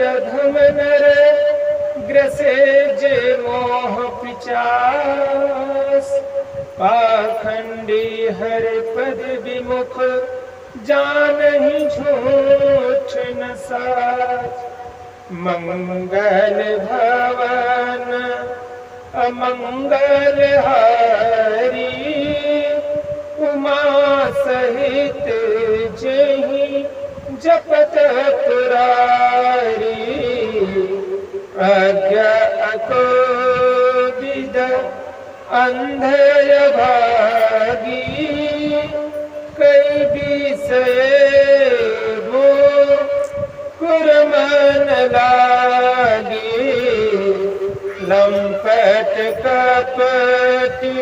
अधम नर ग्रसे जे मोह पिचास, पाखंडी हर पद विमुख जानहि झूठ न साच। मंगल भवन अमंगल हारी, उमा सहित जेहि जपत पुरारी। प्रज्ञा अकोविद अंधय भागी, कई विषय वो कुरमन लागी। लंपट कपटी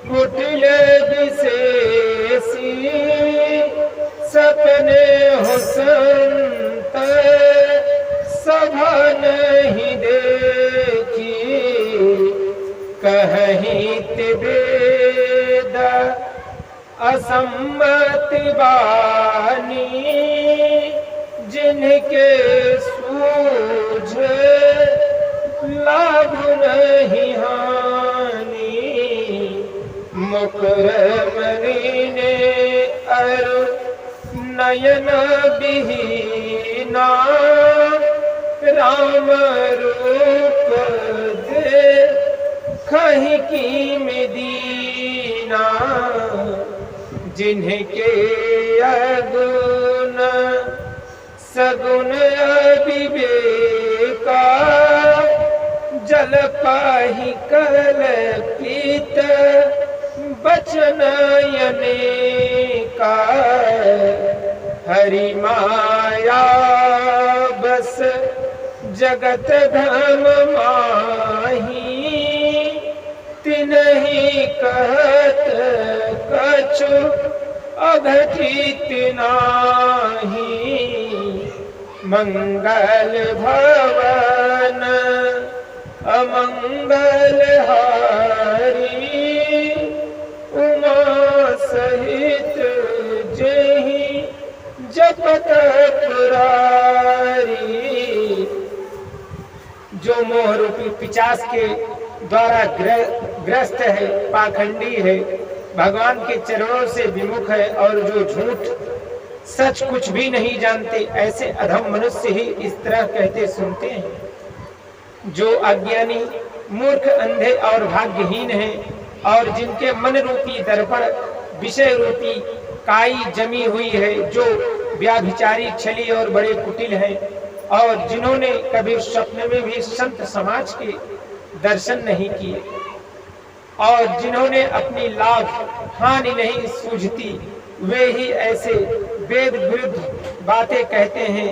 कुटिल विशेषी, सपने हो संत सभा नहीं देखी। कहित वेद असम्मत वाणी, जिनके सूझे लाभ नहीं हानि। मुकुर मलिने अरु नयन विहीना, राम रूप देखहि कीमि दीना। जिनके अगुण सगुण विवेका, जल पाहि कल्पित बचन अनेका। हरि माया बस जगत धम माही, तिन्हि कहत कछु अघटित नाही। मंगल भवन अमंगल हारी, उमा सहित जेहि जपत पुरारी। जो मोह रूपी पिचास के द्वारा ग्रस्त है, पाखंडी है, भगवान के चरणों से विमुख है और जो झूठ सच कुछ भी नहीं जानते, ऐसे अधम मनुष्य ही इस तरह कहते सुनते हैं। जो अज्ञानी मूर्ख अंधे और भाग्यहीन हैं और जिनके मन रूपी दर्पण विषय रूपी काई जमी हुई है, जो व्याभिचारी छली और बड़े कुटिल हैं और जिन्होंने कभी स्वप्न में भी संत समाज के दर्शन नहीं किए और जिन्होंने अपनी लाभ हानि नहीं सूझती, वे ही ऐसे वेद विरुद्ध बातें कहते हैं।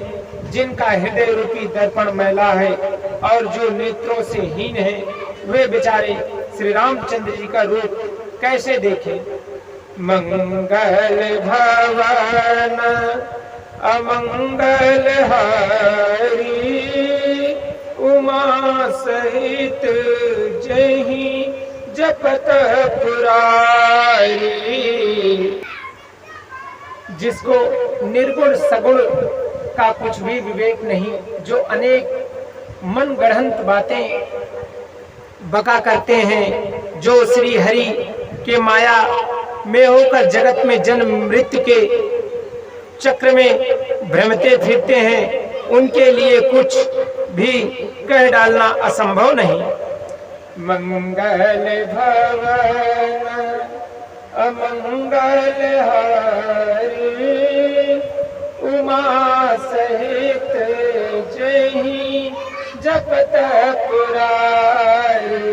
जिनका हृदय रूपी दर्पण मैला है और जो नेत्रों से हीन है, वे बेचारे श्री रामचंद्र जी का रूप कैसे देखें। मंगल भवन अमंगल हारी, उमा सहित जेहि जपत पुरारी। जिसको निर्गुण सगुण का कुछ भी विवेक नहीं, जो अनेक मन गढ़ंत बातें बका करते हैं, जो श्री हरि के माया में होकर जगत में जन्म मृत्यु के चक्र में भ्रमते फिरते हैं, उनके लिए कुछ भी कह डालना असंभव नहीं। मंगल भवन अमंगल हारी, उमा सहित जेहि जपत पुरारी।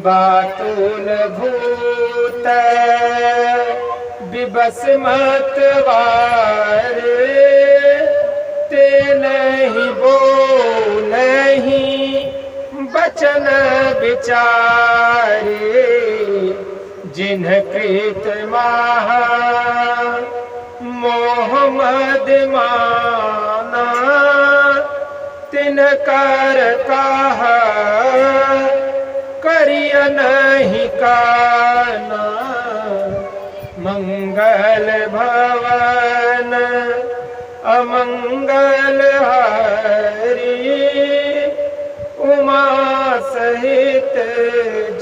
बातुल भूत विबस मतवारे, ते नहीं बोलहि बचन विचारे। जिन्ह प्रीत माहा मोह मद माना, तिन्ह कर कहा करिय नहीं काना। मंगल भवन अमंगल हारी उमा सहित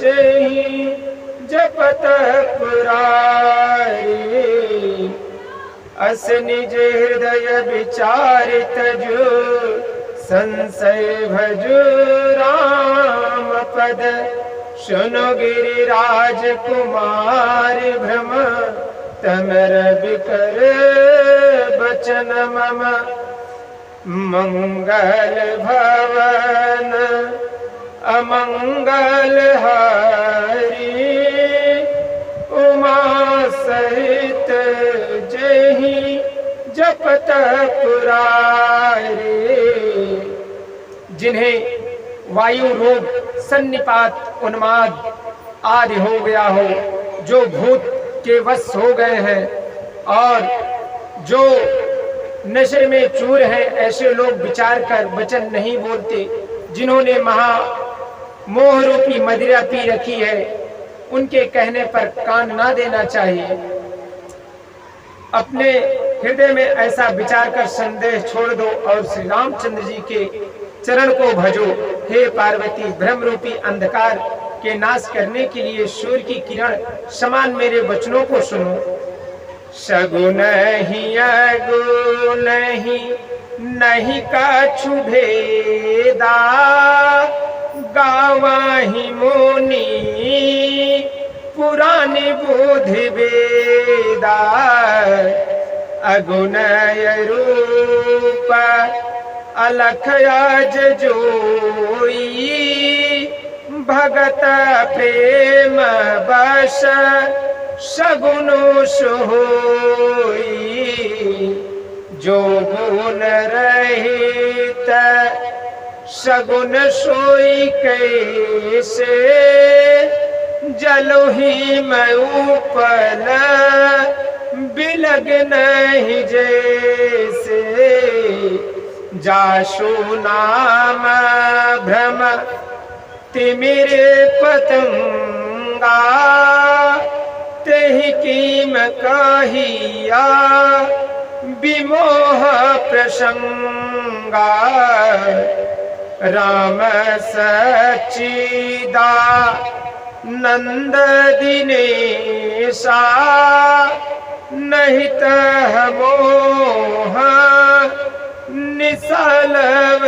जही जपत पुरारी। अस निज हृदय विचारित जो संशय भजु राम पद। सुनो गिरिराज कुमार भ्रम तमर बिकर बचन मम। मंगल भवन अमंगल हारी उमा सहित जही जपत पुरारी। जिन्हें वायु रोग सन्निपात उन्माद आदि हो गया हो, जो भूत के वश हो गए हैं और जो नशे में चूर हैं, ऐसे लोग विचार कर वचन नहीं बोलते, जिन्होंने महा मोह रूपी मदिरा पी रखी है, उनके कहने पर कान ना देना चाहिए। अपने हृदय में ऐसा विचार कर संदेह छोड़ दो और श्री रामचंद्र जी के चरण को भजो। हे पार्वती, भ्रम रूपी अंधकार के नाश करने के लिए सूर्य की किरण समान मेरे वचनों को सुनो। सगुन ही अगुन ही नहीं कछु भेदा, गावाहि मुनि पुरानी बुद्धि वेदा। अगुन रूप अलख आज जोई, भगत प्रेम बस सगुन सोई। जो गुण रहित सगुन सोई कैसे, जलोहि मैं उपल बिलग नहीं जैसे। जासु नाम भ्रम तिमिर पतंगा, तेहि कीम कहिया विमोह प्रसंगा। राम सच्चिदा नंद दिनेशा, नहीं तह मोह निसलवलेसा।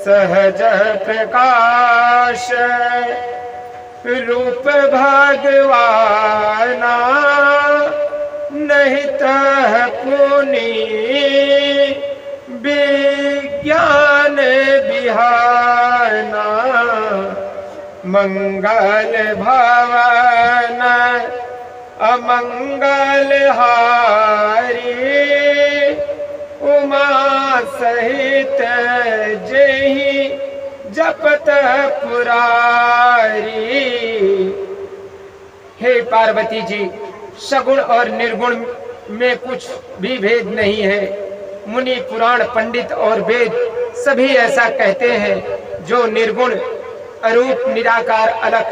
सहज प्रकाश रूप भगवाना, नहीं तह पुनि विज्ञान बिहाना। मंगल भवन अमंगल हारी, उमा सहित जही जपत पुरारी। हे पार्वती जी, सगुण और निर्गुण में कुछ भी भेद नहीं है। मुनि पुराण पंडित और वेद सभी ऐसा कहते हैं। जो निर्गुण अरूप निराकार अलख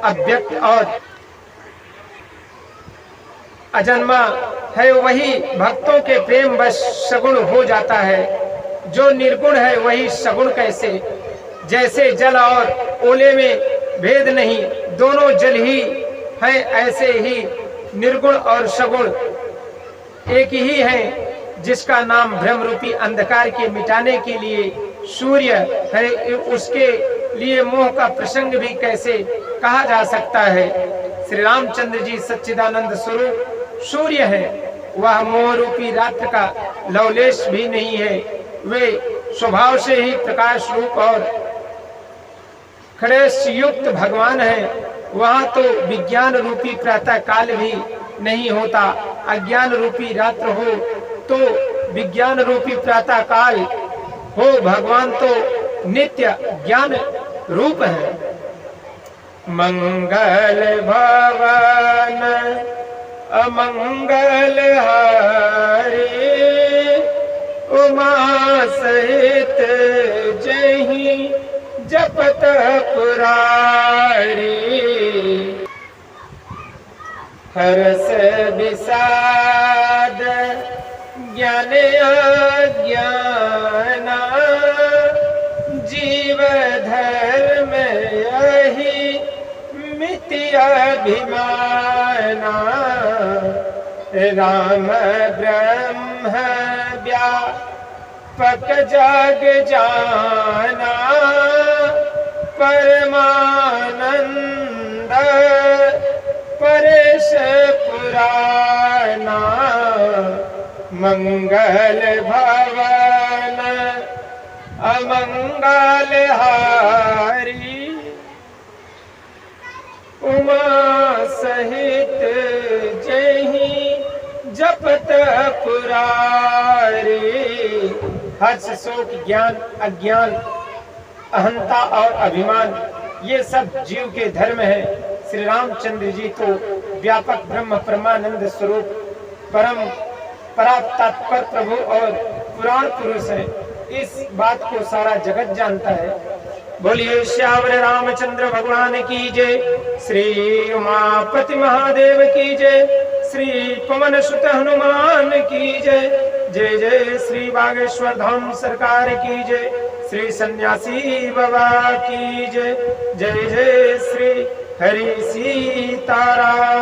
अव्यक्त और अजन्मा है, वही भक्तों के प्रेम वश सगुण हो जाता है। जो निर्गुण है वही सगुण कैसे? जैसे जल और ओले में भेद नहीं, दोनों जल ही है, ऐसे ही निर्गुण और सगुण एक ही है, जिसका नाम भ्रम रूपी अंधकार के मिटाने के लिए सूर्य है। उसके लिए मोह का प्रसंग भी कैसे कहा जा सकता है? श्री रामचंद्र जी सच्चिदानंद स्वरूप सूर्य है, वह मोह रूपी रात्र का लवलेश भी नहीं है। वे स्वभाव से ही प्रकाश रूप और खड़ेश युक्त भगवान है। वहाँ तो विज्ञान रूपी प्रातः काल भी नहीं होता। अज्ञान रूपी रात्र हो तो विज्ञान रूपी प्रातः काल हो। भगवान तो नित्य ज्ञान रूप है। मंगल भवन अमंगल हारी, उमा सहित जही जपत पुरारी। हर्ष विषाद ज्ञान अज्ञान जीव धर्म यही मिथ्याभिमाना राम ब्रह्म व्यापक जग जाना परमानंद परेश पुराना मंगल भवन अमंगल हारी उमा सहित जही जपत पुरारी। हर्ष शोक ज्ञान अज्ञान अहंता और अभिमान ये सब जीव के धर्म है। श्री रामचंद्र जी तो व्यापक ब्रह्म परमानंद स्वरूप परम परात्पर प्रभु और पुराण पुरुष है। इस बात को सारा जगत जानता है। बोलिए श्यावर रामचंद्र भगवान की जय। श्री उमापति महादेव की जय। श्री पवन सुत हनुमान की जय। जय जय श्री बागेश्वर धाम सरकार की जय। श्री सन्यासी बाबा की जय। जय जय श्री हरि सीताराम।